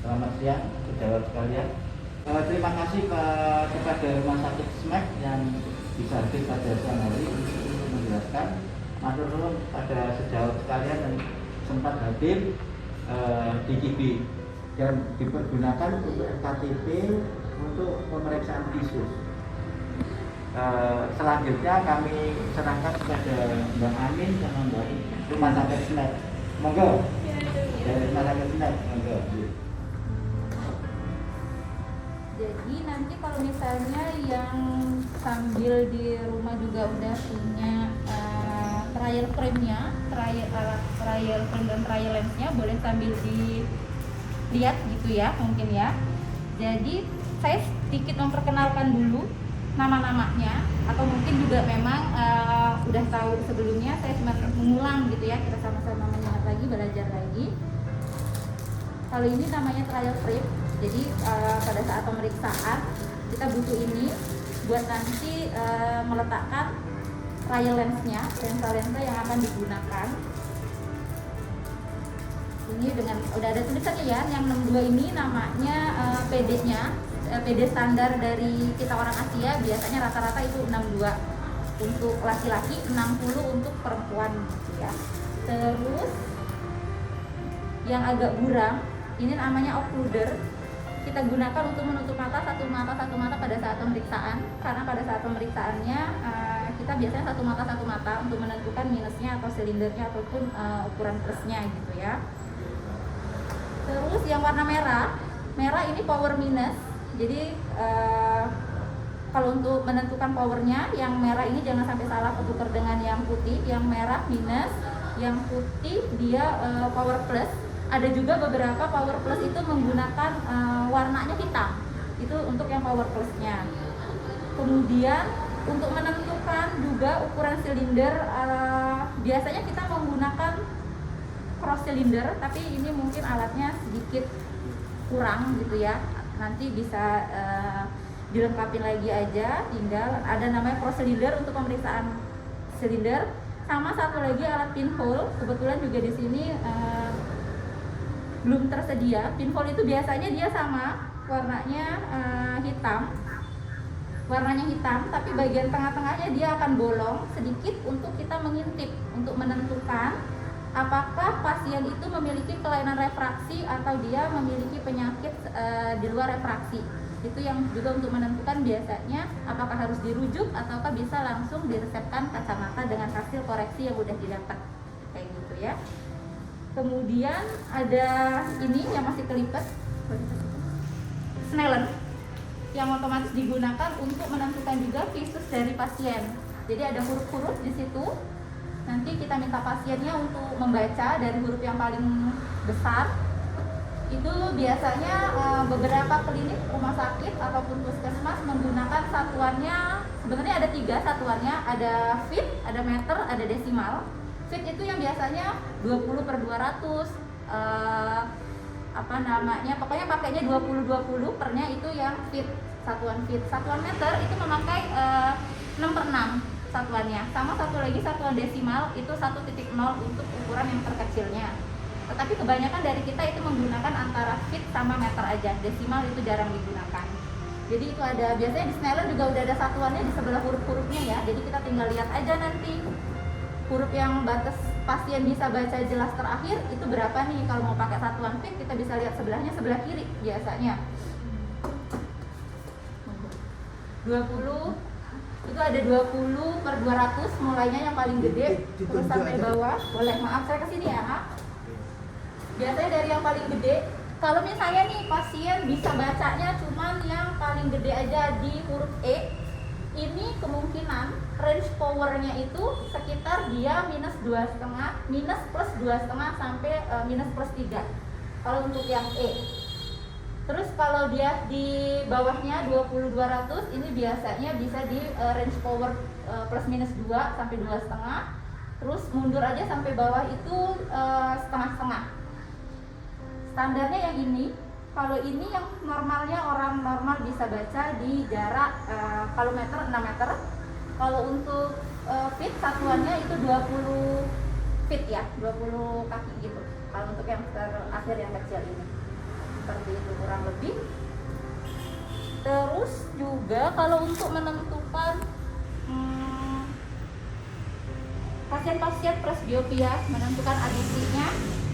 Selamat siang, sejawat sekalian. Terima kasih kepada Rumah Sakit SMEC yang bisa hadir pada siang hari untuk menjelaskan. Matur nuwun pada sejawat sekalian yang sempat hadir di KIBI dan dipergunakan untuk KTP untuk pemeriksaan visus. Selanjutnya kami serahkan kepada Mbak Amin sama Mbak Rumah Sakit SMEC. Monggo. Dari Rumah Sakit SMEC, monggo. Jadi nanti kalau misalnya yang sambil di rumah juga udah punya trial frame-nya, trial frame dan trial lens-nya, boleh sambil dilihat gitu ya mungkin ya. Jadi saya sedikit memperkenalkan dulu nama-namanya, atau mungkin juga memang udah tahu sebelumnya, saya cuma mengulang gitu ya, kita sama-sama mengingat lagi, belajar lagi. Kalau ini namanya trial frame. Jadi pada saat pemeriksaan kita butuh ini buat nanti meletakkan trial lens-nya, lensa-lensa yang akan digunakan. Ini dengan udah ada tulisannya ya, yang 62 ini namanya PD-nya, PD standar dari kita orang Asia, biasanya rata-rata itu 62 untuk laki-laki, 60 untuk perempuan gitu ya. Terus yang agak buram ini namanya occluder. Kita gunakan untuk menutup satu mata pada saat pemeriksaan, karena pada saat pemeriksaannya kita biasanya satu mata untuk menentukan minusnya atau silindernya ataupun ukuran plusnya gitu ya. Terus yang warna merah ini power minus. Jadi kalau untuk menentukan powernya, yang merah ini jangan sampai salah ketukar dengan yang putih. Yang merah minus, yang putih dia power plus. Ada juga beberapa power plus itu menggunakan warnanya hitam, itu untuk yang power plusnya. Kemudian untuk menentukan juga ukuran silinder, biasanya kita menggunakan cross cylinder, tapi ini mungkin alatnya sedikit kurang gitu ya, nanti bisa dilengkapi lagi aja. Tinggal ada namanya cross cylinder untuk pemeriksaan silinder, sama satu lagi alat pinhole. Kebetulan juga di sini belum tersedia. Pinhole itu biasanya dia sama warnanya hitam, tapi bagian tengah-tengahnya dia akan bolong sedikit untuk kita mengintip, untuk menentukan apakah pasien itu memiliki kelainan refraksi atau dia memiliki penyakit di luar refraksi. Itu yang juga untuk menentukan biasanya apakah harus dirujuk ataukah bisa langsung diresepkan kacamata dengan hasil koreksi yang udah didapat, kayak gitu ya. Kemudian ada ini yang masih kelipet, Snellen, yang otomatis digunakan untuk menentukan juga visus dari pasien. Jadi ada huruf-huruf di situ. Nanti kita minta pasiennya untuk membaca dari huruf yang paling besar. Itu biasanya beberapa klinik rumah sakit ataupun puskesmas menggunakan satuannya, sebenarnya ada 3 satuannya, ada feet, ada meter, ada desimal. Feet itu yang biasanya 20/200, pokoknya pakainya 20/20, pernya itu yang feet, satuan feet. Satuan meter itu memakai 6/6 satuannya. Sama satu lagi satuan desimal itu 1.0 untuk ukuran yang terkecilnya. Tetapi kebanyakan dari kita itu menggunakan antara feet sama meter aja, desimal itu jarang digunakan. Jadi itu ada, biasanya di Snellen juga udah ada satuannya di sebelah huruf-hurufnya ya. Jadi kita tinggal lihat aja nanti huruf yang batas pasien bisa baca jelas terakhir itu berapa nih. Kalau mau pakai satuan feet kita bisa lihat sebelahnya, sebelah kiri biasanya 20, itu ada 20/200 mulainya yang paling gede terus sampai bawah. Boleh, maaf saya kesini ya. Biasanya dari yang paling gede, kalau misalnya nih pasien bisa bacanya cuman yang paling gede aja di huruf E, ini kemungkinan range powernya itu sekitar dia -2,5, minus plus 2,5 sampai minus plus 3 kalau untuk yang E. Terus kalau dia di bawahnya 20/200, ini biasanya bisa di range power plus minus 2 sampai 2,5. Terus mundur aja sampai bawah itu setengah-setengah. Standarnya yang ini. Kalau ini yang normalnya orang normal bisa baca di jarak kalau meter 6 meter. Kalau untuk feet satuannya itu 20 feet ya, 20 kaki gitu. Kalau untuk yang terakhir yang kecil ini. seperti itu kurang lebih. Terus juga kalau untuk menentukan pasien-pasien presbiopia, menentukan adisinya,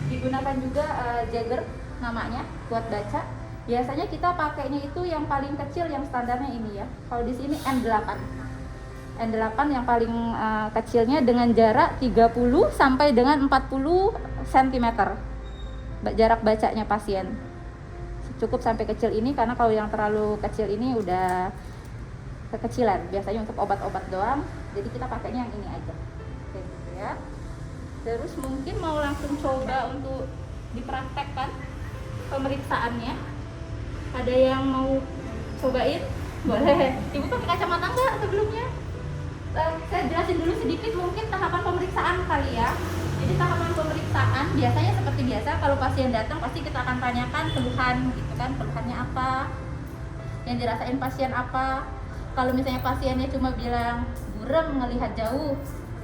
digunakan juga Jagger namanya buat baca. Biasanya kita pakainya itu yang paling kecil, yang standarnya ini ya. Kalau di sini N8. N8 yang paling kecilnya dengan jarak 30 sampai dengan 40 cm. Jarak bacanya pasien. Cukup sampai kecil ini, karena kalau yang terlalu kecil ini udah kekecilan. Biasanya untuk obat-obat doang. Jadi kita pakainya yang ini aja. Kayak gitu ya. Terus mungkin mau langsung coba untuk dipraktekkan pemeriksaannya. Ada yang mau cobain? Boleh. Ibu pakai kacamata enggak sebelumnya? Saya jelasin dulu sedikit mungkin tahapan pemeriksaan kali ya. Jadi tahapan pemeriksaan biasanya seperti biasa, kalau pasien datang pasti kita akan tanyakan keluhan gitu kan, keluhannya apa, yang dirasain pasien apa. Kalau misalnya pasiennya cuma bilang burem ngelihat jauh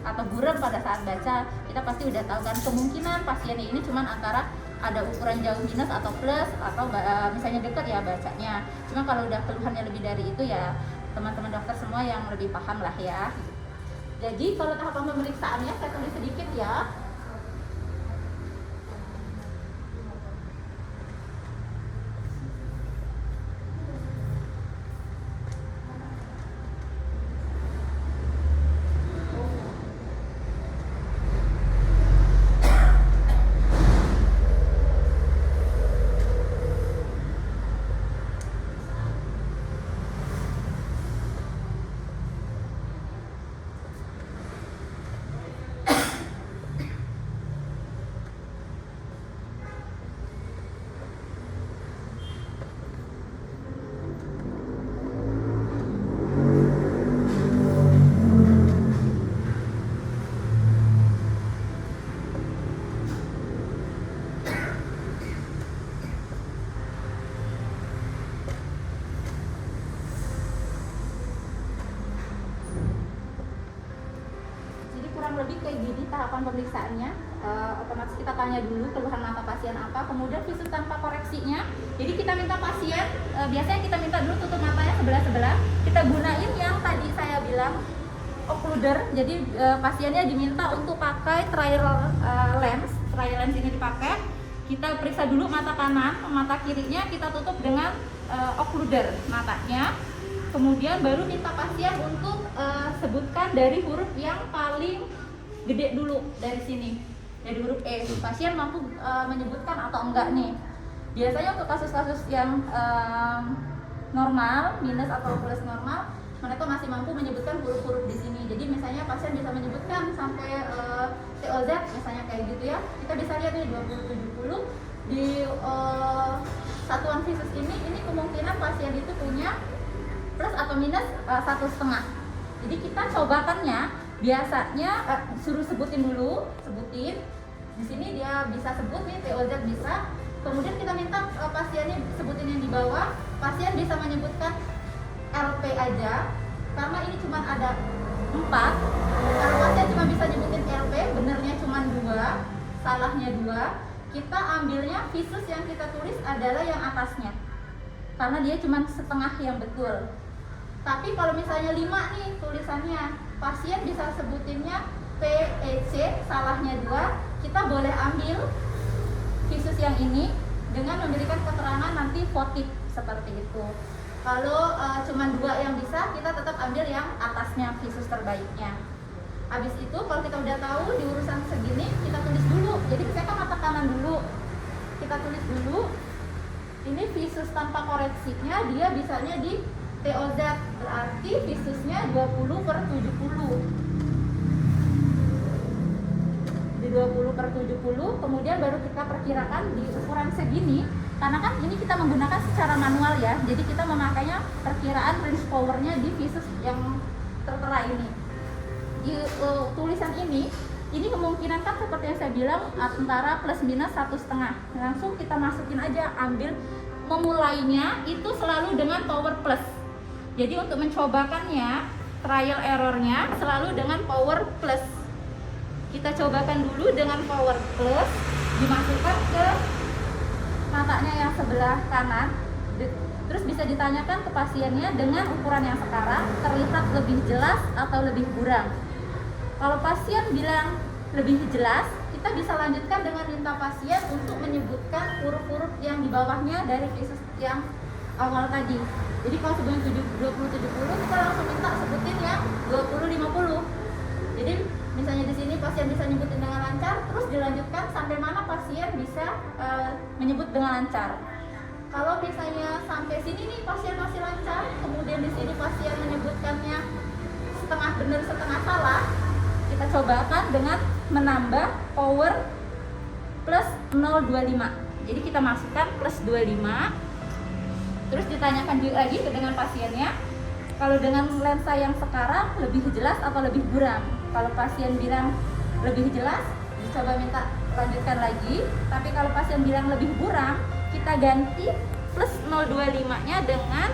atau burem pada saat baca, kita pasti udah tahu kan kemungkinan pasiennya ini cuma antara ada ukuran jauh minus atau plus, atau misalnya deket ya bacanya. Cuma kalau udah keluhannya lebih dari itu ya teman-teman dokter semua yang lebih paham lah ya. Jadi kalau tahapan pemeriksaannya saya tulis sedikit ya. Lebih kayak gini tahapan pemeriksaannya. Otomatis kita tanya dulu keluhan mata pasien apa, kemudian visus tanpa koreksinya. Jadi kita minta pasien, biasanya kita minta dulu tutup matanya sebelah-sebelah. Kita gunain yang tadi saya bilang occluder. Jadi pasiennya diminta untuk pakai trial lens. Trial lens ini dipakai. Kita periksa dulu mata kanan, mata kirinya kita tutup dengan occluder matanya. Kemudian baru minta pasien untuk sebutkan dari huruf yang paling gede dulu dari sini, dari huruf E. Pasien mampu menyebutkan atau enggak nih. Biasanya untuk kasus-kasus yang normal, minus atau plus normal, mereka masih mampu menyebutkan huruf-huruf di sini. Jadi misalnya pasien bisa menyebutkan sampai TOZ, misalnya kayak gitu ya. Kita bisa lihat nih 20-70 di satuan visus ini kemungkinan pasien itu punya plus atau minus 1,5. Jadi kita cobakannya biasanya suruh sebutin dulu, sebutin. Di sini dia bisa sebut nih TOZ bisa. Kemudian kita minta pasiennya sebutin yang di bawah. Pasien bisa menyebutkan LP aja karena ini cuma ada 4. Kalau pasien cuma bisa nyebutin LP, benernya cuma 2, salahnya 2. Kita ambilnya visus yang kita tulis adalah yang atasnya. Karena dia cuma setengah yang betul. Tapi kalau misalnya 5 nih tulisannya, pasien bisa sebutinnya PEC, salahnya 2. Kita boleh ambil visus yang ini dengan memberikan keterangan nanti votif seperti itu. Kalau cuma 2 yang bisa, kita tetap ambil yang atasnya, visus terbaiknya. Habis itu kalau kita udah tahu di urusan segini, kita tulis dulu. Jadi kita mata kanan dulu, kita tulis dulu. Ini visus tanpa koreksinya, dia bisanya di TOZ, berarti visusnya 20/70. Di 20/70, kemudian baru kita perkirakan di ukuran segini. Karena kan ini kita menggunakan secara manual ya, jadi kita memakainya perkiraan range powernya di visus yang tertera ini. Di tulisan ini kemungkinan kan seperti yang saya bilang antara plus minus 1,5. Langsung kita masukin aja, ambil memulainya itu selalu dengan power plus. Jadi untuk mencobakannya, trial errornya selalu dengan power plus. Kita cobakan dulu dengan power plus, dimasukkan ke mata matanya yang sebelah kanan, terus bisa ditanyakan ke pasiennya dengan ukuran yang sekarang terlihat lebih jelas atau lebih buram. Kalau pasien bilang lebih jelas, kita bisa lanjutkan dengan minta pasien untuk menyebutkan huruf-huruf yang di bawahnya dari visus yang awal tadi. Jadi kalau sebelum 20-70 kita langsung minta sebutin yang 20-50. Jadi misalnya di sini pasien bisa nyebutin dengan lancar, terus dilanjutkan sampai mana pasien bisa menyebut dengan lancar. Kalau misalnya sampai sini nih pasien masih lancar, kemudian di sini pasien menyebutkannya setengah benar setengah salah, kita cobakan dengan menambah power plus 0,25. Jadi kita masukkan plus 25, terus ditanyakan lagi dengan pasiennya, kalau dengan lensa yang sekarang lebih jelas atau lebih buram. Kalau pasien bilang lebih jelas, dicoba minta lanjutkan lagi. Tapi kalau pasien bilang lebih buram, kita ganti plus 0,25-nya dengan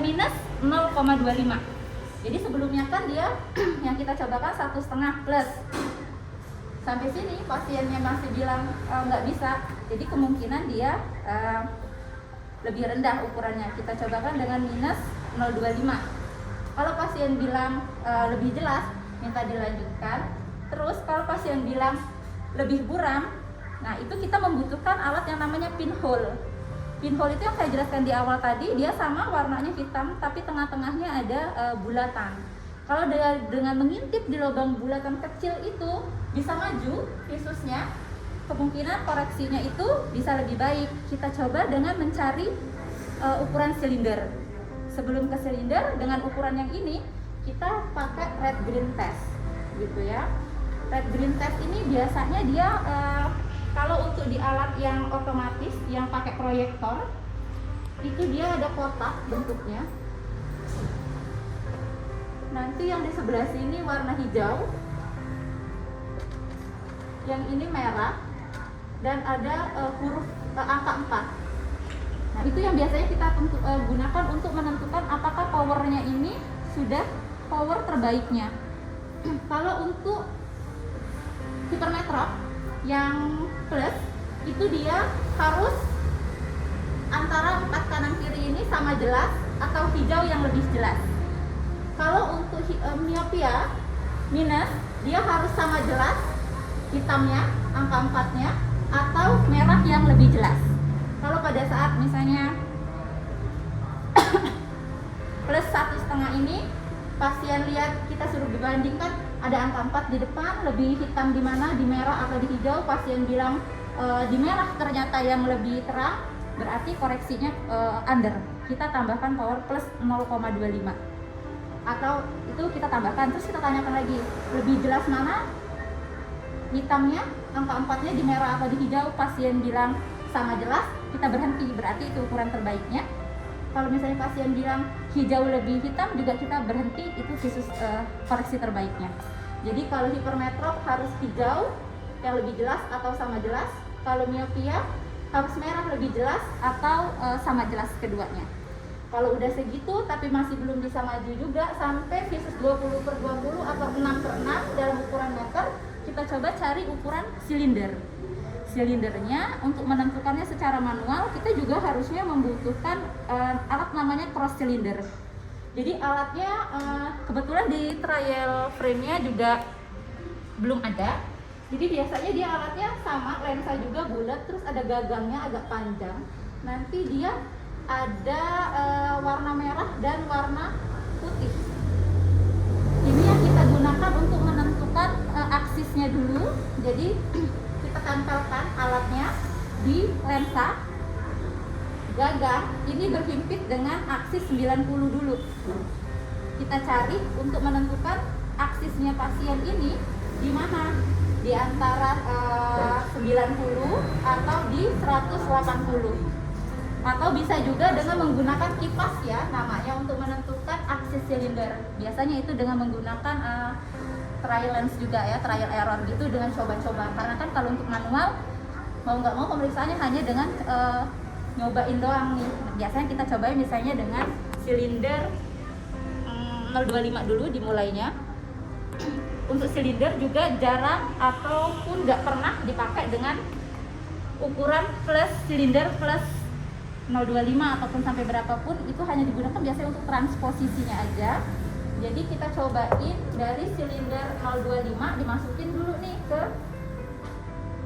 minus 0,25. Jadi sebelumnya kan dia yang kita cobakan 1,5 plus. Sampai sini pasiennya masih bilang nggak bisa. Jadi kemungkinan dia lebih rendah ukurannya. Kita cobakan dengan minus 0,25. Kalau pasien bilang lebih jelas, minta dilanjutkan. Terus kalau pasien bilang lebih buram, nah itu kita membutuhkan alat yang namanya pinhole. Pinhole itu yang saya jelaskan di awal tadi, dia sama warnanya hitam tapi tengah-tengahnya ada bulatan. Kalau dengan mengintip di lubang bulatan kecil itu bisa maju visusnya, kemungkinan koreksinya itu bisa lebih baik. Kita coba dengan mencari ukuran silinder. Sebelum ke silinder dengan ukuran yang ini, kita pakai red green test gitu ya. Red green test ini biasanya dia kalau untuk di alat yang otomatis yang pakai proyektor, itu dia ada kotak bentuknya. Nanti yang di sebelah sini warna hijau, yang ini merah, dan ada huruf angka 4. Nah itu yang biasanya kita gunakan untuk menentukan apakah powernya ini sudah power terbaiknya. Kalau untuk hipermetrop yang plus, itu dia harus antara 4 kanan kiri ini sama jelas atau hijau yang lebih jelas. Kalau untuk miopia minus, dia harus sama jelas hitamnya, angka 4-nya, atau merah yang lebih jelas. Kalau pada saat misalnya plus 1,5 ini, pasien lihat kita suruh dibandingkan ada angka 4 di depan, lebih hitam di mana, di merah atau di hijau, pasien bilang di merah ternyata yang lebih terang, berarti koreksinya under. Kita tambahkan power plus 0,25. Atau itu kita tambahkan, terus kita tanyakan lagi, lebih jelas mana hitamnya, angka 4-nya di merah atau di hijau, pasien bilang sama jelas, kita berhenti, berarti itu ukuran terbaiknya. Kalau misalnya pasien bilang hijau lebih hitam, juga kita berhenti, itu visus koreksi terbaiknya. Jadi kalau hipermetrop harus hijau yang lebih jelas atau sama jelas. Kalau miopia harus merah lebih jelas atau sama jelas keduanya. Kalau udah segitu tapi masih belum bisa maju juga, sampai visus 20/20 atau 6/6 dalam ukuran meter, kita coba cari ukuran silinder. Silindernya untuk menentukannya secara manual, kita juga harusnya membutuhkan alat namanya cross cylinder. Jadi alatnya kebetulan di trial frame-nya juga belum ada. Jadi biasanya dia alatnya sama, lensa juga bulat, terus ada gagangnya agak panjang. Nanti dia ada warna merah dan warna putih. Ini yang kita gunakan untuk menentukan aksisnya dulu. Jadi kita tempelkan alatnya di lensa gagang, ini berhimpit dengan aksis 90 dulu. Kita cari untuk menentukan aksisnya pasien ini di mana, di antara 90 atau di 180. Atau bisa juga dengan menggunakan kipas ya, namanya, untuk menentukan aksis silinder. Biasanya itu dengan menggunakan trial lens juga ya, trial error gitu, dengan coba-coba. Karena kan kalau untuk manual, mau nggak mau pemeriksaannya hanya dengan nyobain doang nih. Biasanya kita cobain misalnya dengan silinder 0,25 dulu dimulainya. Untuk silinder juga jarang ataupun nggak pernah dipakai dengan ukuran plus silinder plus 025 ataupun sampai berapapun itu hanya digunakan biasanya untuk transposisinya aja. Jadi kita cobain dari silinder 025 dimasukin dulu nih ke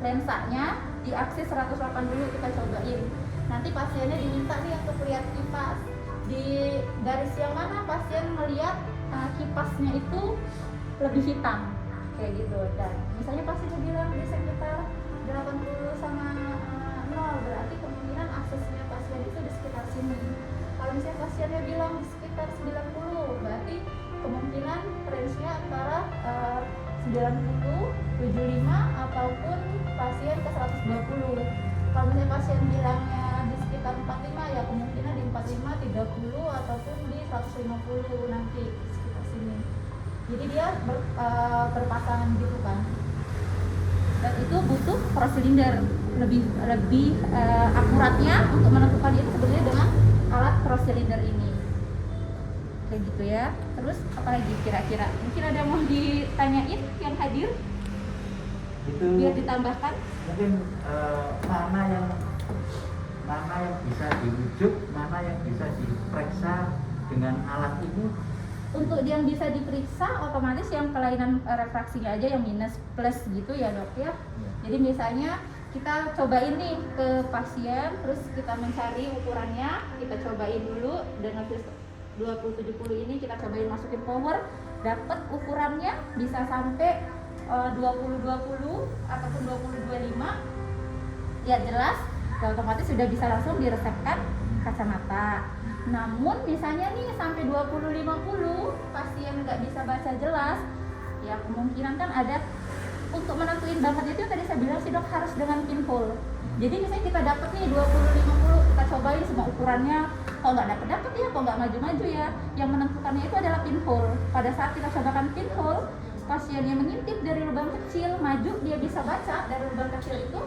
lensanya, di aksis 108 dulu kita cobain. Nanti pasiennya diminta nih untuk lihat kipas. Di garis yang mana pasien melihat kipasnya itu lebih hitam kayak gitu. Dan misalnya pasiennya bilang di sekitar 80 sama 0, berarti kemungkinan aksesnya pasien itu di sekitar sini. Kalau misalnya pasiennya bilang di sekitar 90, berarti kemungkinan range-nya antara 90, 75 ataupun pasien ke 120. Kalau misalnya pasien bilangnya di sekitar 45, ya kemungkinan di 45, 30 ataupun di 150 nanti sekitar sini. Jadi dia berpasangan gitu kan. Dan itu butuh cross cylinder. Lebih akuratnya untuk menentukan itu sebenarnya dengan alat cross cylinder ini. Kayak gitu ya. Terus apalagi kira-kira? Mungkin ada yang mau ditanyain yang hadir? Itu Biar ditambahkan. mungkin mana yang bisa dirujuk, mana yang bisa diperiksa dengan alat ini. Untuk yang bisa diperiksa otomatis yang kelainan refraksinya aja yang minus plus gitu ya dok ya. Jadi misalnya kita cobain nih ke pasien, terus kita mencari ukurannya, kita cobain dulu dengan 2070 ini, kita cobain masukin power, dapat ukurannya bisa sampai 20-20 ataupun 20-25, ya jelas, ya otomatis sudah bisa langsung diresepkan kacamata. Namun misalnya nih sampai 20-50 pasien nggak bisa baca jelas, ya kemungkinan kan ada untuk menentuin banget itu tadi saya bilang sih dok harus dengan pinhole. Jadi misalnya kita dapat nih 20-50, kita cobain semua ukurannya, kalau nggak dapat ya, kalau nggak maju-maju ya. Yang menentukannya itu adalah pinhole. Pada saat kita cobakan pinhole, pasien yang mengintip dari lubang kecil maju, dia bisa baca dari lubang kecil itu,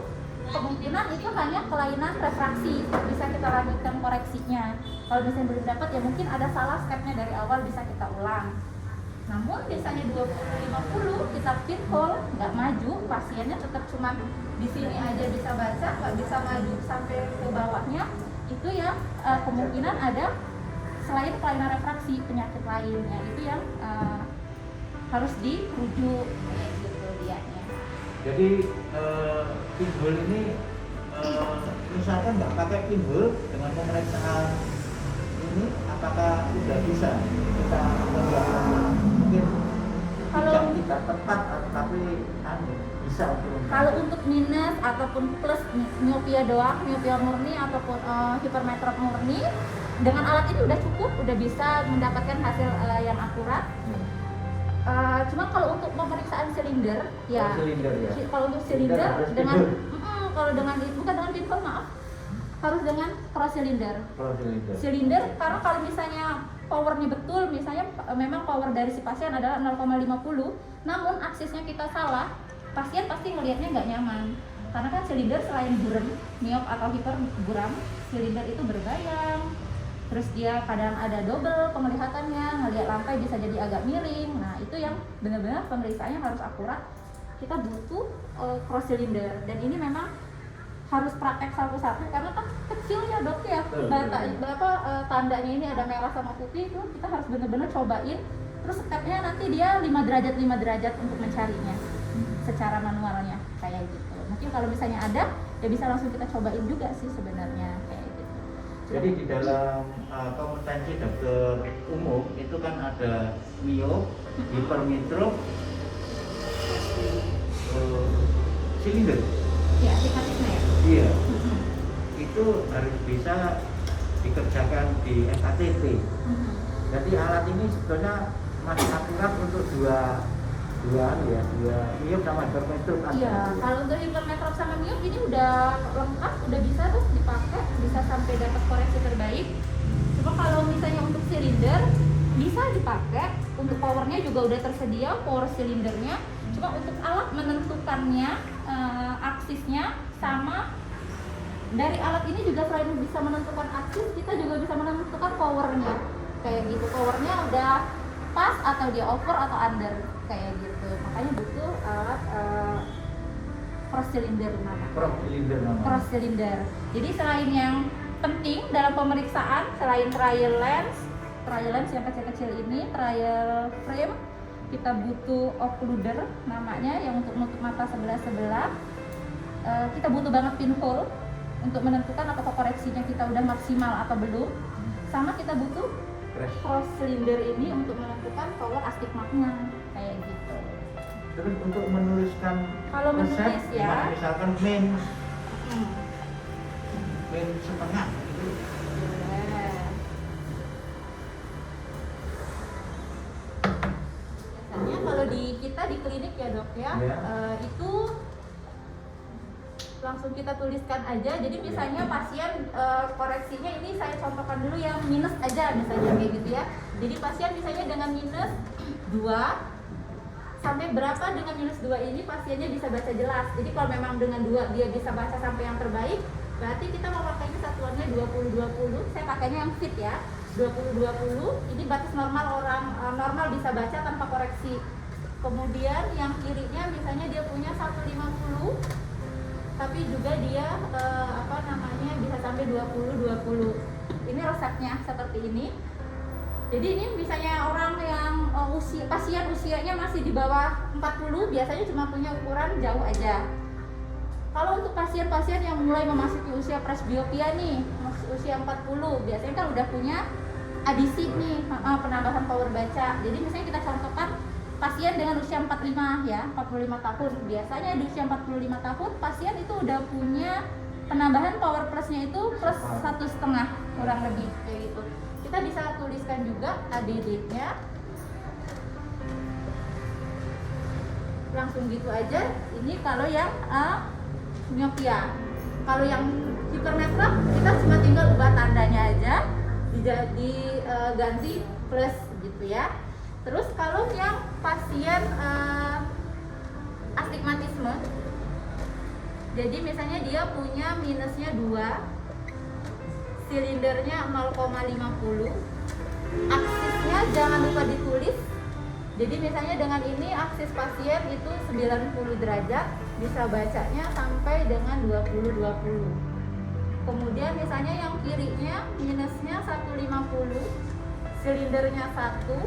kemungkinan itu hanya kelainan refraksi, bisa kita lanjutkan koreksinya. Kalau misalnya belum dapat ya mungkin ada salah stepnya dari awal, bisa kita ulang. Namun misalnya 20-50 kita pinhole nggak maju, pasiennya tetap cuma di sini aja bisa baca, nggak bisa maju sampai ke bawahnya, itu ya kemungkinan ada selain kelainan refraksi penyakit lainnya, itu yang harus dirujuk kayak gitu dianya. Jadi pinhole ini misalkan nggak pakai pinhole dengan pemeriksaan ini, apakah sudah bisa kita mungkin tidak tepat tapi bisa untuk kalau untuk minus ataupun plus miopia doang, miopia murni ataupun hipermetrop murni, dengan alat ini udah cukup, udah bisa mendapatkan hasil yang akurat. Cuma kalau untuk pemeriksaan silinder, ya, kalau untuk silinder dengan kalau dengan bukan dengan pinhole, maaf, harus dengan cross cylinder. Silinder karena kalau misalnya powernya betul, misalnya memang power dari si pasien adalah 0,50, namun aksesnya kita salah, pasien pasti melihatnya nggak nyaman. Karena kan silinder selain buram, miop atau hiper buram, silinder itu berbayang. Terus dia kadang ada double penglihatannya, ngelihat lantai bisa jadi agak miring. Nah itu yang benar-benar pemeriksaannya harus akurat. Kita butuh cross cylinder, dan ini memang harus praktek satu-satu karena kan kecil ya dok ya, tandanya ini ada merah sama putih, itu kita harus benar-benar cobain. Terus stepnya nanti dia 5 derajat untuk mencarinya secara manualnya kayak gitu. Mungkin kalau misalnya ada ya bisa langsung kita cobain juga sih sebenarnya kayak gitu. Jadi di dalam kompetensi dokter umum itu kan ada miop, hipermetrop, silinder. Ya, sifatnya ya. Iya. Itu harus bisa dikerjakan di FKTP. Jadi alat ini sebetulnya masih akurat untuk dua miop sama hipermetrop. Iya, kalau untuk hipermetrop sama miop ini udah lengkap, udah bisa tuh dipakai, bisa sampai dapat koreksi terbaik. Cuma kalau misalnya untuk silinder bisa dipakai, untuk powernya juga udah tersedia power silindernya. Cuma untuk alat menentukannya, aksisnya sama dari alat ini juga selain bisa menentukan aksis, kita juga bisa menentukan powernya kayak gitu. Powernya udah pas atau dia over atau under kayak gitu. Makanya butuh alat cross cylinder namanya. Cross Cylinder. Jadi selain yang penting dalam pemeriksaan, selain trial lens yang kecil-kecil ini, trial frame, kita butuh occluder namanya yang untuk menutup mata sebelah-sebelah. Kita butuh banget pinhole untuk menentukan apakah koreksinya kita udah maksimal atau belum. Sama kita butuh cross cylinder ini untuk menentukan power astigmatnya kayak gitu. Terus untuk menuliskan Kalau resep, menulis ya, misalkan main setengah itu boleh. Biasanya kalau kita di klinik ya dok ya, itu langsung kita tuliskan aja. Jadi misalnya pasien koreksinya ini saya contohkan dulu yang minus aja misalnya kayak gitu ya. Jadi pasien misalnya dengan minus 2 sampai berapa, dengan minus 2 ini pasiennya bisa baca jelas. Jadi kalau memang dengan 2 dia bisa baca sampai yang terbaik, berarti kita mau pakainya satuannya 20-20. Saya pakainya yang fit ya, 20-20. Ini batas normal, orang normal bisa baca tanpa koreksi. Kemudian yang kirinya misalnya dia punya 150, tapi juga dia bisa sampai 20-20. Ini resepnya seperti ini. Jadi ini misalnya orang yang pasien usianya masih di bawah 40, biasanya cuma punya ukuran jauh aja. Kalau untuk pasien-pasien yang mulai memasuki usia presbiopia nih, usia 40, biasanya kan udah punya adisi nih, penambahan power baca. Jadi misalnya kita contohkan pasien dengan usia 45 ya, 45 tahun. Biasanya di usia 45 tahun pasien itu udah punya penambahan power plusnya itu plus 1,5 kurang lebih kayak gitu. Kita bisa tuliskan juga ADD-nya. Langsung gitu aja. Ini kalau yang myopia. Kalau yang hipermetrop kita cuma tinggal ubah tandanya aja, diganti plus gitu ya. Terus kalau yang pasien astigmatisme, jadi misalnya dia punya minusnya 2, silindernya 0,50, aksisnya jangan lupa ditulis. Jadi misalnya dengan ini aksis pasien itu 90 derajat, bisa bacanya sampai dengan 20-20. Kemudian misalnya yang kirinya minusnya 150, silindernya 1,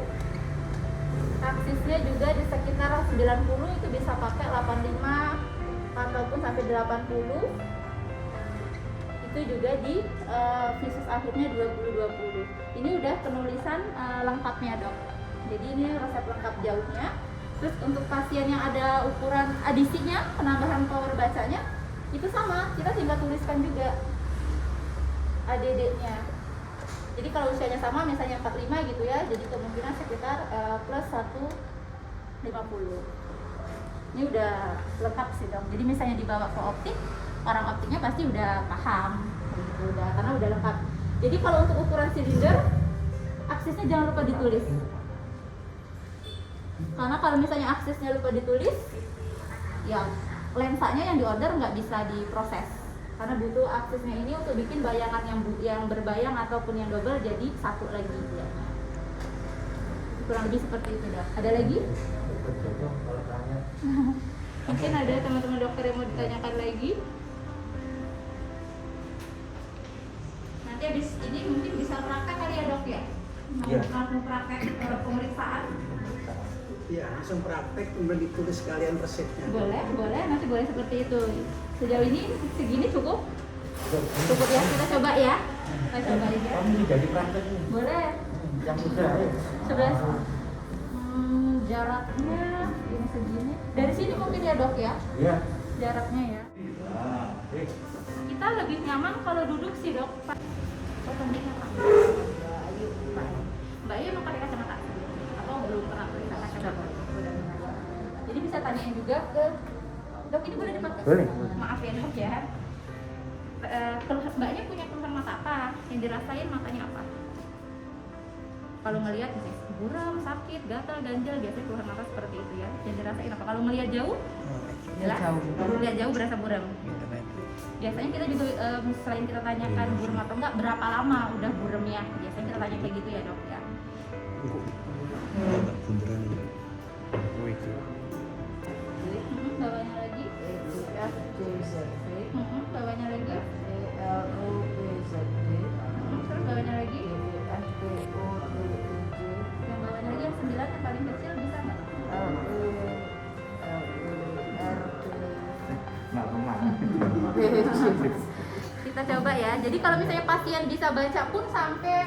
aksisnya juga di sekitar 90, itu bisa pakai 85 ataupun sampai 80. Itu juga di visus akhirnya 20-20. Ini udah penulisan lengkapnya dok. Jadi ini resep lengkap jauhnya. Terus untuk pasien yang ada ukuran adisinya, penambahan power bacanya, itu sama, kita tinggal tuliskan juga ADD-nya. Jadi kalau usianya sama, misalnya 45 gitu ya, jadi kemungkinan sekitar plus 150. Ini udah lengkap sih dok. Jadi misalnya dibawa ke optik, orang optiknya pasti udah paham, gitu, karena udah lengkap. Jadi kalau untuk ukuran silinder, aksesnya jangan lupa ditulis. Karena kalau misalnya aksesnya lupa ditulis, ya lensanya yang diorder nggak bisa diproses. Karena butuh aksesnya ini untuk bikin bayangan yang berbayang ataupun yang double jadi satu lagi. Ya. Kurang lebih seperti itu dok. Ada lagi? Mungkin ada teman-teman dokter yang mau ditanyakan lagi. Nanti habis ini mungkin bisa praktek kali ya dok ya? Langsung praktek pemeriksaan. Ya, langsung praktek kemudian ditulis sekalian resepnya. Boleh, nanti boleh seperti itu. Sejauh ini segini cukup ya, kita coba ya. Kita coba ya. Kamu jadi praktek nih. Boleh. Yang mudah ya. Sebelah jaraknya ini segini. Dari sini mungkin ya dok ya? Iya. Jaraknya ya. Kita lebih nyaman kalau duduk sih dok. Potongnya Pak. Mbak Ayu mau pakai kacamata atau belum pernah pakai kacamata? Jadi bisa tanyain juga ke dok, ini boleh dipakai? Boleh. Maaf ya dok ya. Mbaknya punya keluhan mata apa? Yang dirasain matanya apa? Kalau ngelihat buram, sakit, gatal, ganjel, biasanya keluhan mata seperti itu ya. Yang dirasain apa? Kalau ngelihat jauh? Jelas. Kalau ngelihat jauh berasa buram. Biasanya kita juga selain kita tanyakan buram atau enggak, berapa lama udah buramnya? Biasanya kita tanya kayak gitu ya dok ya. Bawahnya lagi. Bawahnya lagi. LUPZD Terus bawahnya lagi. Yang bawahnya lagi yang 9 yang paling kecil bisa nggak? Nggak memang. Kita coba ya. Jadi kalau misalnya pasien bisa baca pun sampai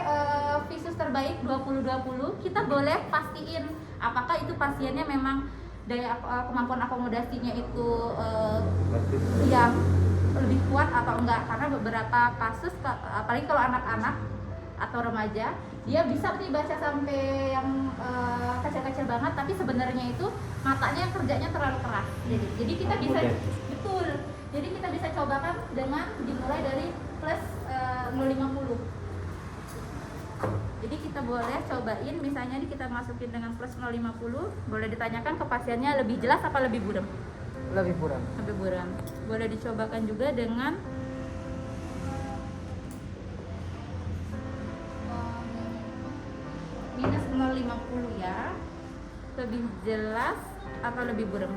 visus terbaik 20-20, kita boleh pastiin apakah itu pasiennya memang daya kemampuan akomodasinya itu yang lebih kuat atau enggak. Karena beberapa kasus, apalagi kalau anak-anak atau remaja, dia bisa nih baca sampai yang kecil-kecil banget, tapi sebenarnya itu matanya kerjanya terlalu keras. Jadi kita bisa betul. Jadi kita bisa cobakan dengan dimulai dari plus 0,50. Jadi kita boleh cobain, misalnya ini kita masukin dengan plus 0,50. Boleh ditanyakan ke pasiennya lebih jelas apa lebih buram? lebih buram. Lebih buram. Boleh dicobakan juga dengan minus 0,50 ya. Lebih jelas atau lebih buram?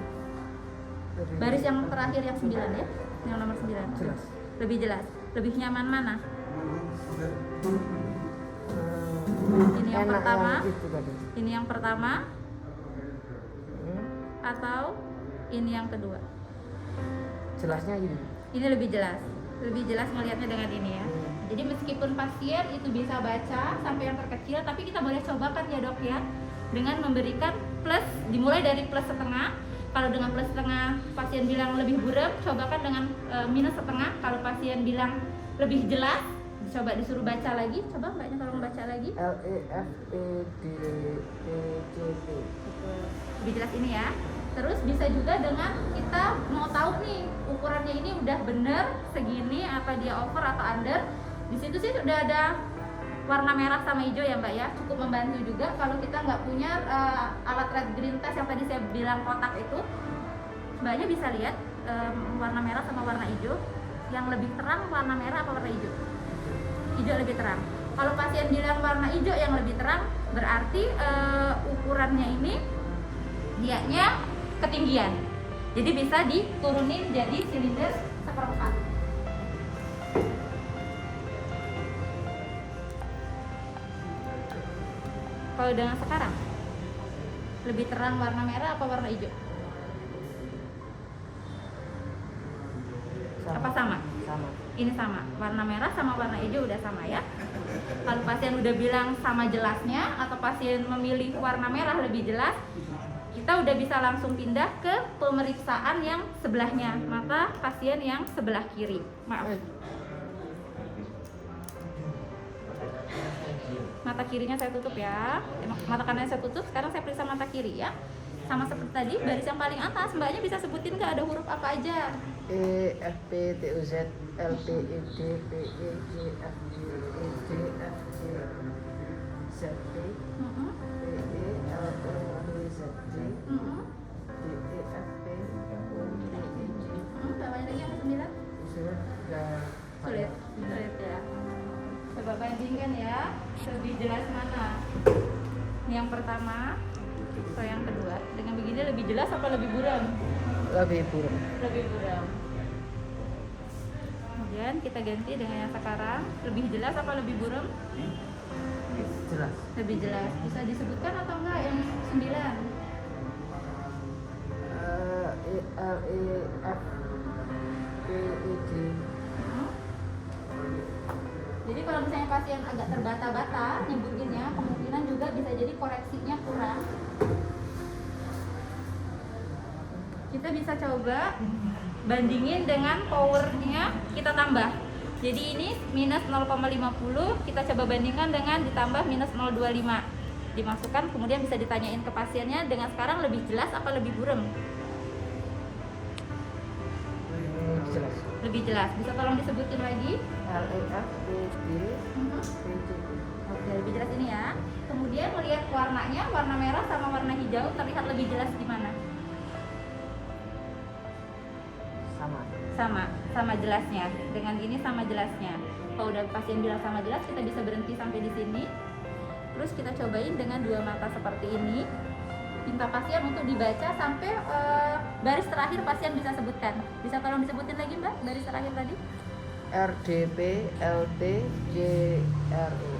Baris yang terakhir yang 9 ya, yang nomor 9. Jelas. Lebih jelas. Lebih nyaman mana? Ini yang Enak pertama. yang itu tadi. Ini yang pertama atau ini yang kedua? Jelasnya ini. Ini lebih jelas. Lebih jelas melihatnya dengan ini ya. Jadi meskipun pasien itu bisa baca sampai yang terkecil, tapi kita boleh cobakan ya dok ya, dengan memberikan plus, dimulai dari plus setengah. Kalau dengan plus setengah pasien bilang lebih buram, cobakan dengan minus setengah. Kalau pasien bilang lebih jelas, coba disuruh baca lagi. Coba mbaknya tolong baca lagi. LEFPDECT. Lebih jelas ini ya. Terus bisa juga dengan kita mau tahu nih ukurannya ini udah bener segini, apa dia over atau under. Di situ sih sudah ada warna merah sama hijau ya mbak ya, cukup membantu juga. Kalau kita nggak punya alat red green test yang tadi saya bilang kotak itu, mbaknya bisa lihat warna merah sama warna hijau. Yang lebih terang warna merah apa warna hijau? Hijau lebih terang. Kalau pasien bilang warna hijau yang lebih terang, berarti ukurannya ini dianya ketinggian. Jadi bisa diturunin jadi silinder seperempat. Kalau dengan sekarang lebih terang warna merah apa warna hijau? Apa sama? Sama. Ini sama, warna merah sama warna hijau udah sama ya. Kalau pasien udah bilang sama jelasnya atau pasien memilih warna merah lebih jelas, kita udah bisa langsung pindah ke pemeriksaan yang sebelahnya, mata pasien yang sebelah kiri. Maaf. Mata kirinya saya tutup ya. Mata kanannya saya tutup. Sekarang saya periksa mata kiri ya. Sama seperti tadi, baris yang paling atas, mbaknya bisa sebutin nggak ada huruf apa aja? E F P T U Z L P E D P E J F G E D F G Z P E E L O Z D D E F P O D E J. Bawahnya lagi yang 9? Sulit. Sulit ya. Coba bandingkan ya, lebih jelas mana? Ini yang pertama atau yang kedua? Dengan begini lebih jelas apa lebih buram? Lebih buram. Lebih buram. Kemudian kita ganti dengan yang sekarang, lebih jelas apa lebih buram? Jelas. Lebih jelas. Bisa disebutkan atau enggak yang 9? E L E F P E D. Jadi kalau misalnya pasien agak terbata-bata nyebutinnya, kemungkinan juga bisa jadi koreksinya kurang. Kita bisa coba bandingin dengan powernya kita tambah. Jadi ini minus 0,50, kita coba bandingkan dengan ditambah minus 0,25. Dimasukkan, kemudian bisa ditanyain ke pasiennya dengan sekarang lebih jelas apa lebih buram? Jelas. Lebih jelas. Bisa tolong disebutin lagi? L E F P D P J. Oke, lebih jelas ini ya. Kemudian melihat warnanya, warna merah sama warna hijau terlihat lebih jelas di mana? Sama jelasnya. Dengan ini sama jelasnya. Kalau udah pasien bilang sama jelas, kita bisa berhenti sampai di sini. Terus kita cobain dengan dua mata seperti ini. minta pasien untuk dibaca sampai baris terakhir pasien bisa sebutkan. Bisa tolong disebutin lagi Mbak, baris terakhir tadi? RDP, LT, JRU.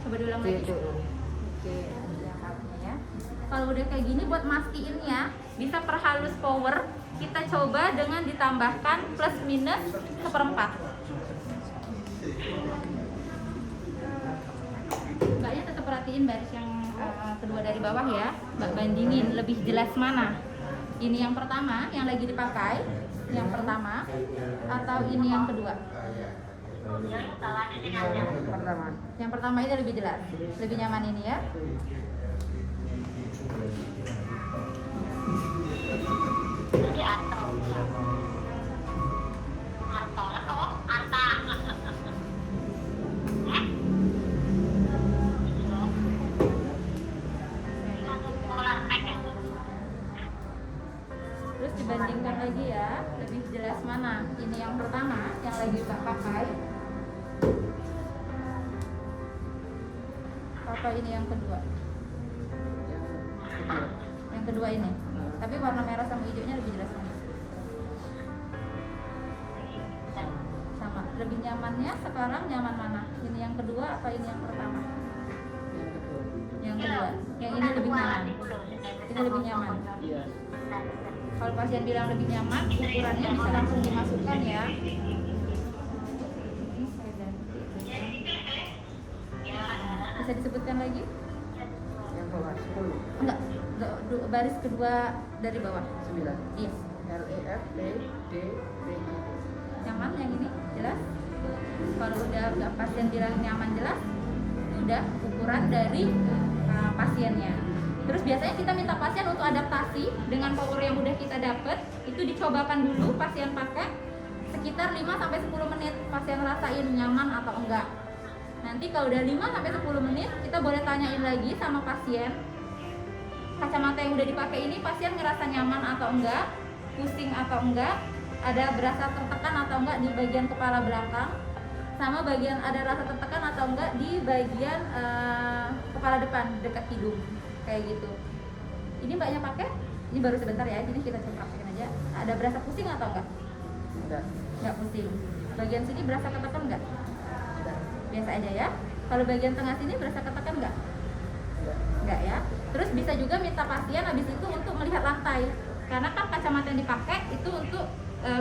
Coba diulang lagi. PTU. Oke, lihatnya ya. Kalau udah kayak gini buat maskiinnya bisa perhalus power, kita coba dengan ditambahkan plus minus 1/4. Mbaknya tetap perhatiin baris yang kedua dari bawah ya. Mbak bandingin lebih jelas mana. Ini yang pertama yang lagi dipakai, yang pertama atau ini yang kedua? Pertama. Yang pertama itu lebih jelas, lebih nyaman ini ya. Terus dibandingkan lagi ya, lebih jelas mana? Ini yang pertama yang lagi Mbak pakai, atau ini yang kedua? Yang kedua ini. Tapi warna merah sama hijaunya lebih jelas mana? Sama. Lebih nyamannya sekarang nyaman mana? Ini yang kedua apa ini yang pertama? Yang kedua. Yang ini lebih nyaman. Ini lebih nyaman. Iya. Kalau pasien bilang lebih nyaman, ukurannya bisa langsung dimasukkan ya. Ini saya ganti. Bisa disebutkan lagi? Yang bawah 10. Enggak, baris kedua dari bawah. 9. Iya. LEF, P, D, P, G. Nyaman yang ini? Jelas? Kalau udah pasien bilang nyaman jelas, itu udah ukuran dari pasiennya. Terus biasanya kita minta pasien untuk adaptasi dengan power yang udah kita dapet, itu dicobakan dulu pasien pakai sekitar 5-10 menit, pasien rasain nyaman atau enggak. Nanti kalau udah 5-10 menit, kita boleh tanyain lagi sama pasien, kacamata yang udah dipakai ini pasien ngerasa nyaman atau enggak, pusing atau enggak, ada berasa tertekan atau enggak di bagian kepala belakang, sama bagian ada rasa tertekan atau enggak di bagian kepala depan dekat hidung, kayak gitu. Ini Mbaknya pakai, ini baru sebentar ya, jadi kita coba praktekin aja. Ada berasa pusing atau enggak? Enggak pusing. Bagian sini berasa ketekan enggak? Biasa aja ya. Kalau bagian tengah sini berasa ketekan enggak? Enggak ya. Terus bisa juga minta pasien habis itu untuk melihat lantai, karena kan kacamata yang dipakai itu untuk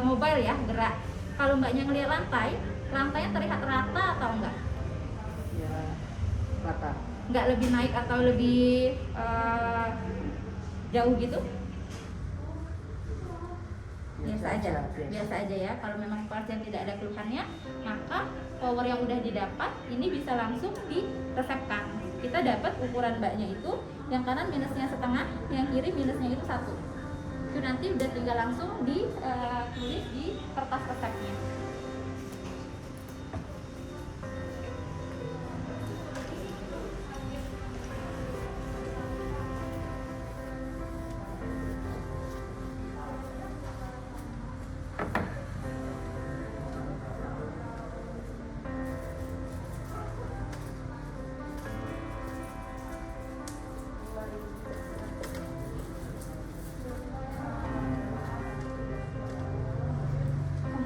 mobile ya, gerak. Kalau Mbaknya ngelihat lantai, lantainya terlihat rata atau enggak? Ya, rata. Enggak lebih naik atau lebih jauh gitu? Biasa aja ya. Kalau memang pasien tidak ada keluhannya, maka power yang udah didapat ini bisa langsung diresepkan. Kita dapat ukuran Mbaknya itu, yang kanan minusnya setengah, yang kiri minusnya itu 1. Itu nanti udah tinggal langsung ditulis di kertas resepnya.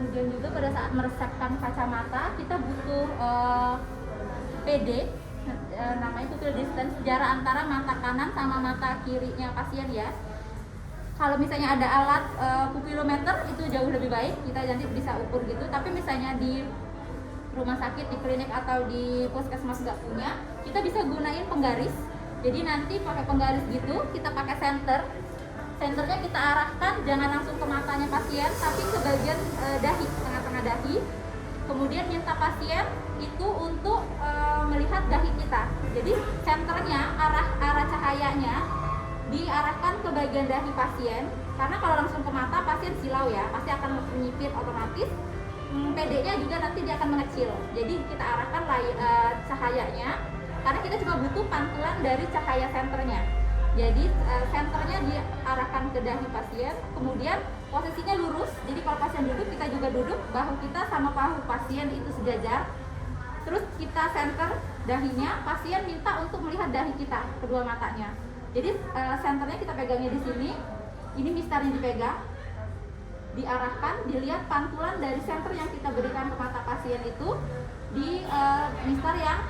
Kemudian juga pada saat meresepkan kacamata kita butuh PD, namanya pupil distance, jarak antara mata kanan sama mata kirinya pasien ya. Kalau misalnya ada alat pupilometer itu jauh lebih baik, kita nanti bisa ukur gitu. Tapi misalnya di rumah sakit, di klinik atau di puskesmas nggak punya, kita bisa gunain penggaris. Jadi nanti pakai penggaris gitu, kita pakai senter. Senternya kita arahkan jangan langsung ke matanya pasien, tapi ke bagian dahi, tengah-tengah dahi. Kemudian minta pasien itu untuk melihat dahi kita. Jadi senternya, arah cahayanya diarahkan ke bagian dahi pasien. Karena kalau langsung ke mata pasien silau ya, pasti akan menyipit otomatis. PD-nya juga nanti dia akan mengecil. Jadi kita arahkan cahayanya, karena kita cuma butuh pantulan dari cahaya senternya. Jadi senternya diarahkan ke dahi pasien, kemudian posisinya lurus. Jadi kalau pasien duduk, kita juga duduk, bahu kita sama bahu pasien itu sejajar. Terus kita senter dahinya, pasien minta untuk melihat dahi kita, kedua matanya. Jadi senternya kita pegangnya di sini, ini mistarnya dipegang, diarahkan, dilihat pantulan dari senter yang kita berikan ke mata pasien itu di mistar yang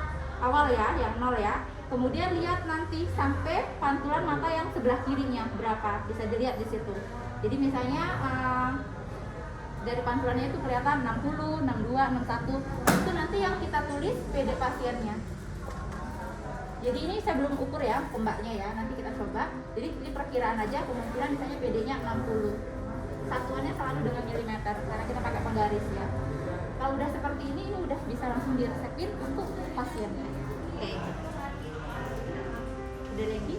awal ya, yang 0 ya. Kemudian lihat nanti sampai pantulan mata yang sebelah kirinya berapa, bisa dilihat di situ. Jadi misalnya dari pantulannya itu kelihatan 60, 62, 61, itu nanti yang kita tulis PD pasiennya. Jadi ini saya belum ukur ya pembaknya ya, nanti kita coba. Jadi ini perkiraan aja, kemungkinan misalnya PD-nya 60. Satuannya selalu dengan milimeter karena kita pakai penggaris ya. Kalau udah seperti ini udah bisa langsung diresepin untuk pasiennya. Oke. Ada lagi?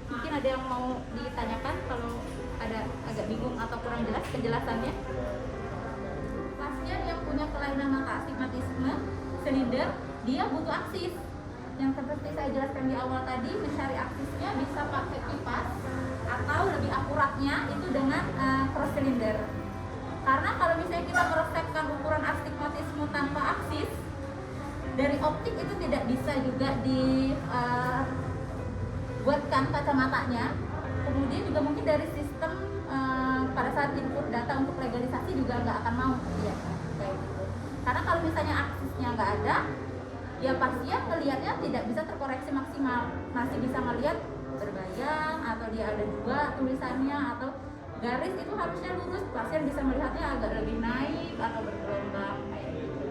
Mungkin ada yang mau ditanyakan kalau ada agak bingung atau kurang jelas penjelasannya. Pasien yang punya kelainan mata astigmatisme silinder, dia butuh aksis. Yang seperti saya jelaskan di awal tadi, mencari aksisnya bisa pakai kipas atau lebih akuratnya itu dengan cross cylinder. Karena kalau misalnya kita meresepkan ukuran astigmatisme tanpa aksis, dari optik itu tidak bisa juga dibuatkan kacamatanya. Kemudian juga mungkin dari sistem pada saat input data untuk legalisasi juga nggak akan mau ya, kayak gitu. Karena kalau misalnya aksisnya nggak ada, ya pasien melihatnya tidak bisa terkoreksi maksimal, masih bisa melihat berbayang atau dia ada dua tulisannya atau garis itu harusnya lurus, pasien bisa melihatnya agak lebih naik atau bergelombang kayak gitu.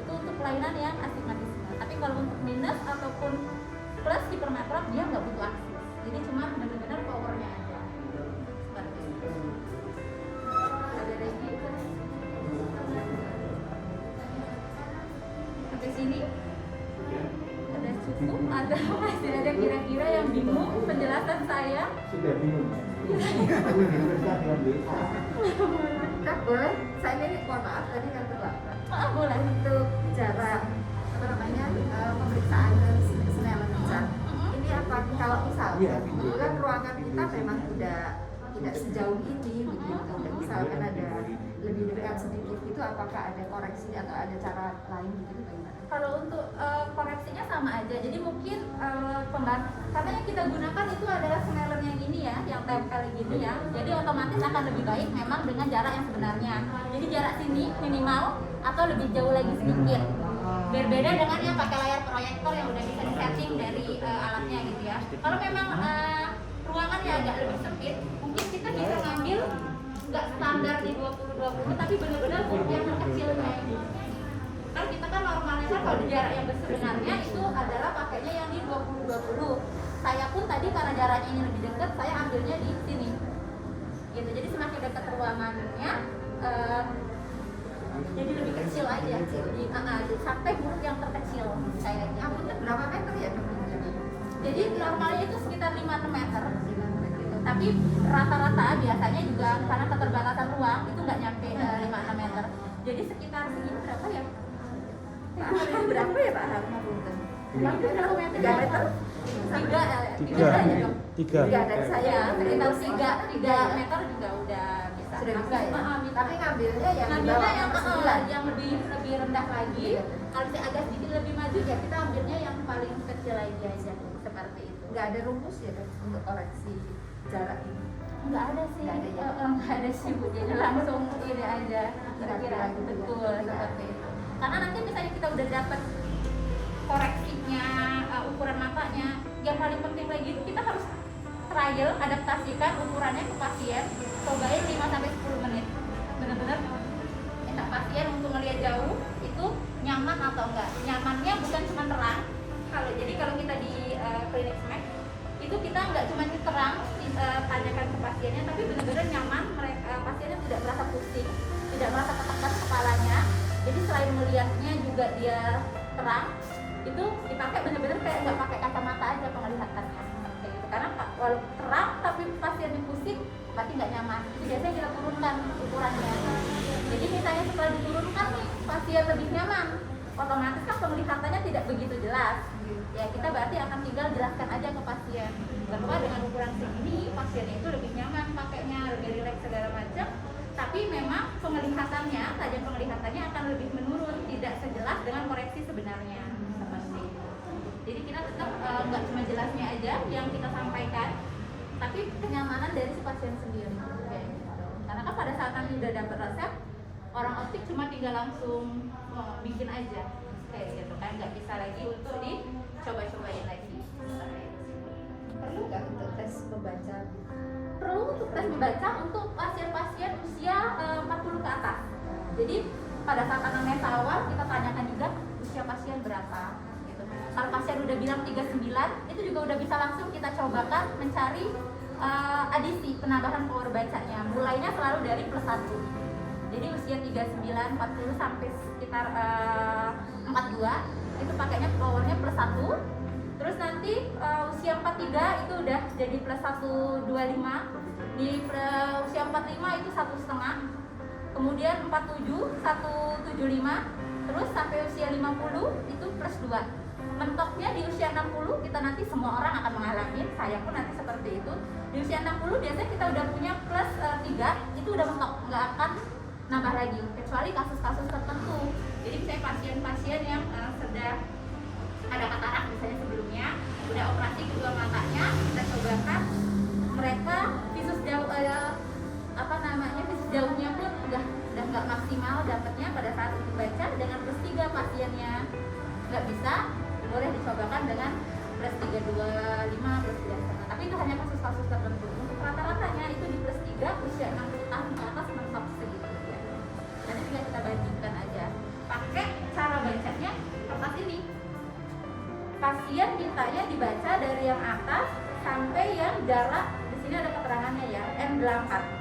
Itu untuk kelainan yang astigmatisme. Tapi kalau untuk minus ataupun plus hipermetrop dia nggak butuh aksis, jadi cuma benar-benar powernya aja. Seperti itu. Ada lagi? Sampai sini? Ada cukup atau masih ada kira-kira yang bingung penjelasan saya? Sudah bingung. Aku bisa dengan bisa. Kak, boleh? Saya ini mohon maaf tadi kan terlambat. Boleh. Untuk jarak apa namanya pemeriksaan Snellen cat. Ini apa kalau misalnya kan ruangan kita memang tidak sejauh ini begitu. Dan misalkan ada lebih dekat sedikit itu, apakah ada koreksi atau ada cara lain begitu bagaimana? Kalau untuk koreksinya sama aja. Jadi mungkin karena yang kita gunakan itu adalah Snellen yang ini ya, yang tempel gini ya. Jadi otomatis akan lebih baik memang dengan jarak yang sebenarnya. Jadi jarak sini minimal atau lebih jauh lagi sedikit. Berbeda dengan yang pakai layar proyektor yang udah bisa disetting dari alatnya gitu ya. Kalau memang ruangannya agak lebih sempit, mungkin kita bisa ngambil nggak standar di 20-20 tapi benar-benar yang kecilnya ini. Kan kita kan normalnya kan kalau di jarak yang sebenarnya itu adalah pakainya yang di 20-20. Saya pun tadi karena jaraknya ini lebih dekat, saya ambilnya di sini. Gitu. Jadi semakin dekat ruangannya jadi lebih kecil aja. Sampai huruf yang terkecil kayaknya. Berapa meter ya? Jadi normalnya itu sekitar 5-6 meter. Tapi rata-rata biasanya juga karena keterbatasan ruang itu nggak nyampe 5-6 meter. Jadi sekitar segini berapa ya? Berapa ya Pak Harma Punten? Berapa meter? 3 meter? Tiga dari saya sekitar 3 meter juga udah bisa. Sudah bisa ya? Tapi ngambilnya yang yang lebih rendah lagi. Kalau saya agak sedikit lebih maju ya kita ambilnya yang paling kecil lagi aja seperti itu. Nggak ada rumus ya Dok, untuk koreksi jarak ini? Nggak ada sih, nggak ada sih Bu, jadi langsung ini aja kira-kira betul seperti itu. Karena nanti misalnya kita udah dapat koreksinya, ukuran matanya, yang paling penting lagi itu kita harus trial, adaptasikan ukurannya ke pasien, cobain 5-10 menit, benar-benar minta pasien untuk melihat jauh itu nyaman atau enggak. Nyamannya bukan cuma terang, kalau kita di klinik SMAC itu kita nggak cuma terang tanyakan ke pasiennya, tapi benar-benar nyaman, pasiennya tidak merasa pusing, tidak merasa ketekan kepalanya. Jadi selain melihatnya juga dia terang, itu dipakai benar-benar kayak nggak pakai kacamata aja penglihatannya. Kayak gitu. Karena walau terang tapi pasiennya pusing, berarti nggak nyaman. Itu biasanya kita turunkan ukurannya. Jadi misalnya setelah diturunkan nih pasien lebih nyaman, otomatis kan penglihatannya tidak begitu jelas. Ya kita berarti akan tinggal jelaskan aja ke pasien bahwa dengan ukuran segini pasiennya itu lebih nyaman pakainya, lebih rileks segala macam. Tapi memang penglihatannya, tajam penglihatannya akan lebih menurun, tidak sejelas dengan koreksi sebenarnya. Seperti itu. Jadi kita tetap nggak cuma jelasnya aja yang kita sampaikan, tapi kenyamanan dari si pasien sendiri. Kayak gitu. Karena kan pada saat nanti udah dapat resep, orang optik cuma tinggal langsung bikin aja kayak gitu kan, nggak bisa lagi untuk dicoba-cobain lagi. Perlu nggak untuk tes membaca? Perlu untuk tes membaca untuk pasien-pasien usia 40 ke atas. Jadi pada saat anamnesa awal kita tanyakan juga usia pasien berapa gitu. Kalau pasien udah bilang 39, itu juga udah bisa langsung kita cobakan mencari adisi penambahan power bacanya. Mulainya selalu dari +1. Jadi usia 39, 40 sampai sekitar 42 itu pakainya powernya +1. Terus nanti usia 43 itu udah jadi +125. Di usia 45 itu 1,5. Kemudian 47 175. Terus sampai usia 50 itu +2. Mentoknya di usia 60 kita nanti semua orang akan mengalami, saya pun nanti seperti itu. Di usia 60 biasanya kita udah punya +3, itu udah mentok, nggak akan nambah lagi kecuali kasus-kasus tertentu. Jadi misalnya pasien-pasien yang sedang ada katarak misalnya sebelumnya, udah operasi kedua matanya, kita cobakan mereka visus jauh visus jauhnya pun udah nggak maksimal dapatnya pada saat untuk baca. Dengan +3 pasiennya nggak bisa, boleh dicobakan dengan +325, +3,5. Tapi itu hanya kasus-kasus tertentu. Untuk rata-ratanya itu di +3 usia 60 tahun ke atas mentok segitu ya. Nanti tinggal kita bandingkan aja. Pakai cara bacanya kertas ini. Pasien mintanya dibaca dari yang atas sampai yang jarak, di sini ada keterangannya ya, N8.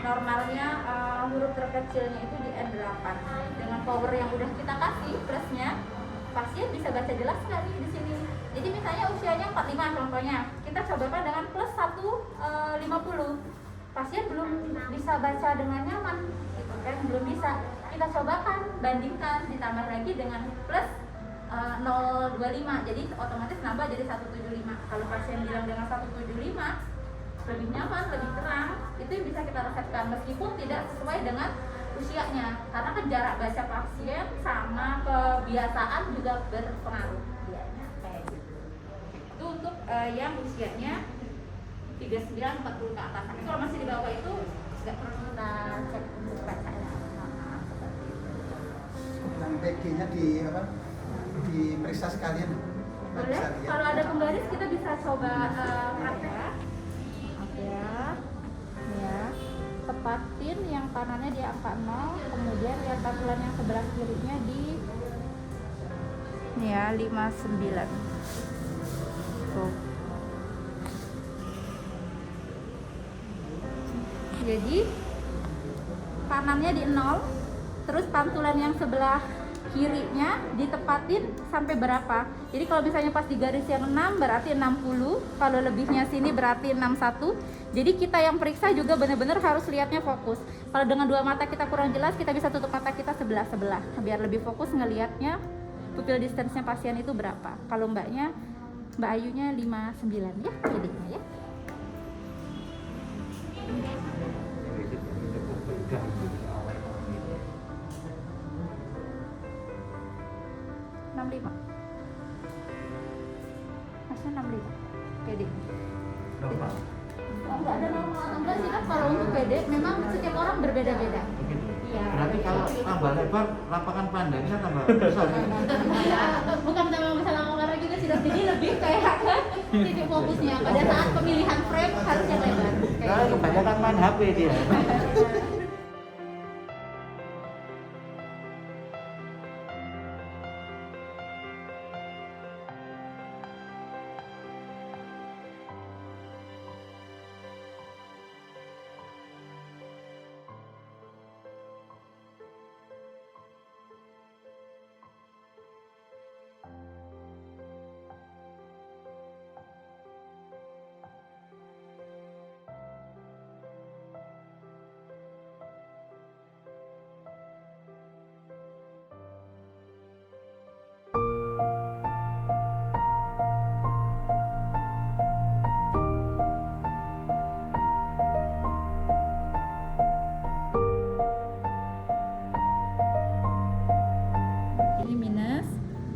Normalnya huruf terkecilnya itu di N8. Dengan power yang udah kita kasih plusnya, pasien bisa baca jelas sekali di sini. Jadi misalnya usianya 45 contohnya, kita cobakan dengan +150. Pasien belum bisa baca dengan nyaman, gitu kan, belum bisa. Kita cobakan, bandingkan, ditambah lagi dengan +025, jadi otomatis nambah jadi 175. Kalau pasien bilang dengan 175 lebih nyaman, lebih terang, itu yang bisa kita resepkan meskipun tidak sesuai dengan usianya, karena kan jarak baca pasien sama kebiasaan juga berpengaruh dianya, kayak gitu. Itu untuk yang usianya 39, 40 ke atas. Tapi kalau masih di bawah itu nggak perlu kita cek untuk bacanya. Seperti itu. Yang PG-nya diperiksa sekalian. Boleh, kalau ada pembaris kita bisa coba praktek ya. Tepatin yang kanannya di angka 0, kemudian lihat pantulan yang sebelah kirinya di ini ya 59. Tuh. Jadi kanannya di 0, terus pantulan yang sebelah kirinya ditepatin sampai berapa. Jadi kalau misalnya pas di garis yang 6 berarti 60, kalau lebihnya sini berarti 61. Jadi kita yang periksa juga benar-benar harus lihatnya fokus. Kalau dengan dua mata kita kurang jelas, kita bisa tutup mata kita sebelah-sebelah biar lebih fokus ngelihatnya pupil distance-nya pasien itu berapa. Kalau Mbak Ayunya 59 ya, jadinya ya. Masnya 65 PD. Normal. Enggak ada normal atau enggak sih kan, kalau untuk PD memang setiap orang berbeda-beda. Iya. Berarti kalau tambah lebar lapangan pandangnya tambah besar. Bukan tambah besar lapangan lagi juga sudah, jadi lebih kayak titik fokusnya pada saat pemilihan frame harus yang lebar. Nah, kebanyakan main HP dia.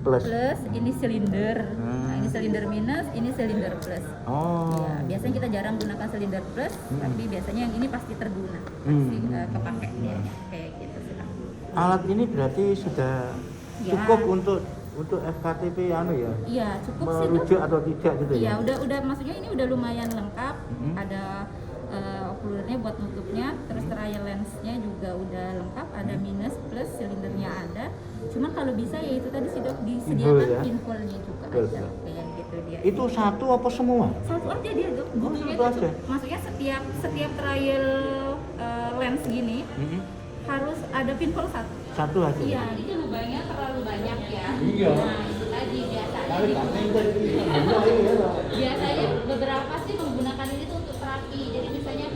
Plus. ini silinder. Hmm. Nah, ini silinder minus, ini silinder plus. Oh. Ya, biasanya kita jarang gunakan silinder plus, tapi biasanya yang ini pasti terguna, pasti kepake dia kayak gitu sih. Alat ini berarti sudah Ya. cukup untuk FKTP anu ya? Iya, cukup sih Merujuk tuh. atau tidak gitu Iya, ya? udah maksudnya ini udah lumayan lengkap. Mhm. Ada occludernya buat nutupnya, terus trial lensnya juga udah lengkap, ada minus plus silindernya ada. Cuman kalau bisa ya itu tadi sih dok disediakan ya? pinhole-nya juga Betul, ada betul. kayak gitu dia. Itu satu apa semua? Satu aja dia dok. Butuhnya itu itu aja? maksudnya setiap trial lens gini harus ada pinhole satu. Satu aja? Iya, itu lubangnya terlalu banyak ya. Iya. Nah, itu tadi biasanya beberapa sih menggunakan ini tuh untuk terapi. Jadi misalnya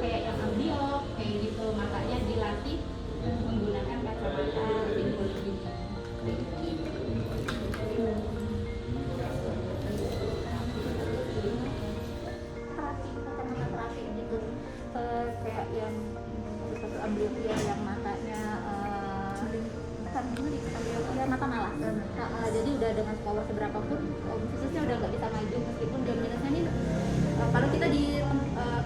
kayak yang ambliop kayak gitu, makanya dilatih menggunakan kacamata pinhole ini. Terapi, kacamata terapi gitu. Kayak yang satu ambliopia yang matanya bukan bulik, ambliopia mata malah. Jadi udah dengan power seberapa pun khususnya udah nggak bisa maju meskipun dia minusnya nih. Kalau kita di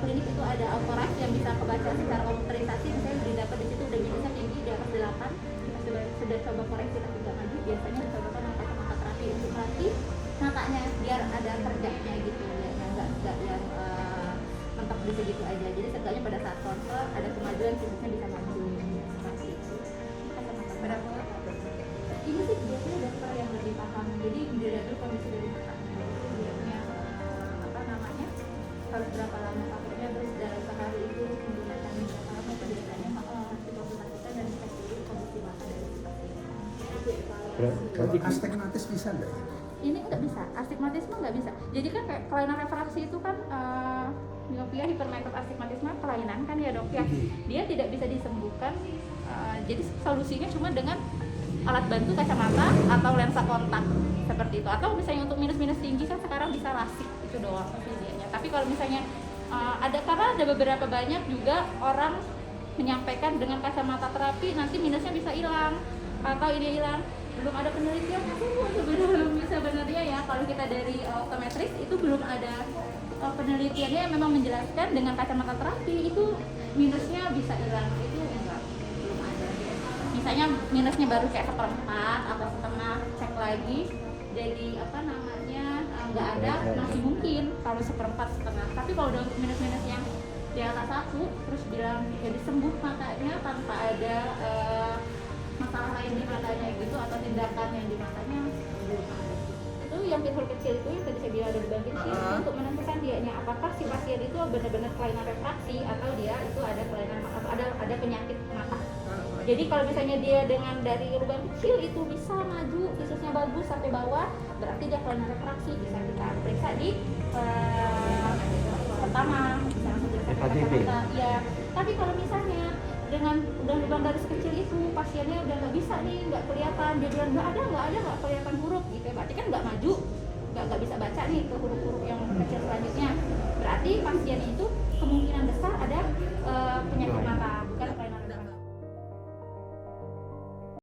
klinik itu ada autorac yang bisa kebaca secara komputerisasi, misalnya didapat di situ udah minusnya tinggi di atas 8, kita sudah coba koreksi tapi nggak maju, biasanya dicobakan dengan kacamata terapi untuk melatih matanya biar ada kerjanya gitu ya, nggak yang mentok di segitu aja. Jadi setidaknya pada saat konsul ada kemajuan khususnya bisa maju seperti itu. Berapa? Ini sih biasanya dokter yang lebih paham. Jadi dilihat dulu kondisi dari matanya. Lihatnya apa namanya? Harus berapa lama pakainya, terus dalam sehari itu menggunakan berapa lama, biasanya dikonsultasikan dan dikasih dulu kondisi mata dari si pasien. Kalau astigmatis bisa nggak ya? Ini nggak bisa, astigmatisme nggak bisa. Jadi kan kayak kelainan refraksi itu kan miopia, hipermetropes, astigmatisme kelainan kan ya dok ya. Dia tidak bisa disembuhkan. Jadi solusinya cuma dengan alat bantu kacamata atau lensa kontak seperti itu. Atau misalnya untuk minus-minus tinggi kan sekarang bisa lasik, itu doang pilihannya. Tapi kalau misalnya karena ada beberapa banyak juga orang menyampaikan dengan kacamata terapi nanti minusnya bisa hilang atau ini hilang. Belum ada penelitian belum bisa sebenarnya ya. Kalau kita dari optometris itu belum ada penelitiannya yang memang menjelaskan dengan kacamata terapi itu minusnya bisa hilang. Itu enggak, belum ada. Misalnya minusnya baru kayak 1/4 atau setengah, cek lagi jadi apa namanya nggak ada, masih mungkin kalau 1/4 setengah. Tapi kalau udah untuk minus-minus yang di atas 1 terus bilang jadi sembuh matanya tanpa ada masalah lain di matanya gitu atau tindakan yang di matanya belum ada. Itu yang pinhole kecil itu yang tadi saya bilang ada lubang kecil itu untuk menentukan dianya apakah si pasien itu benar-benar kelainan refraksi atau dia itu ada kelainan atau ada penyakit mata. Jadi kalau misalnya dia dengan dari lubang kecil itu bisa maju, visusnya bagus sampai bawah, berarti dia kelainan refraksi, bisa kita periksa di pertama, bisa langsung diperiksa kacamata. Iya. Tapi kalau misalnya dengan udah lubang dari sekecil itu pasiennya udah nggak bisa nih, nggak kelihatan, dia bilang nggak kelihatan huruf gitu, berarti kan nggak maju, nggak bisa baca nih ke huruf-huruf yang kecil selanjutnya. Berarti pasien itu kemungkinan besar ada penyakit mata.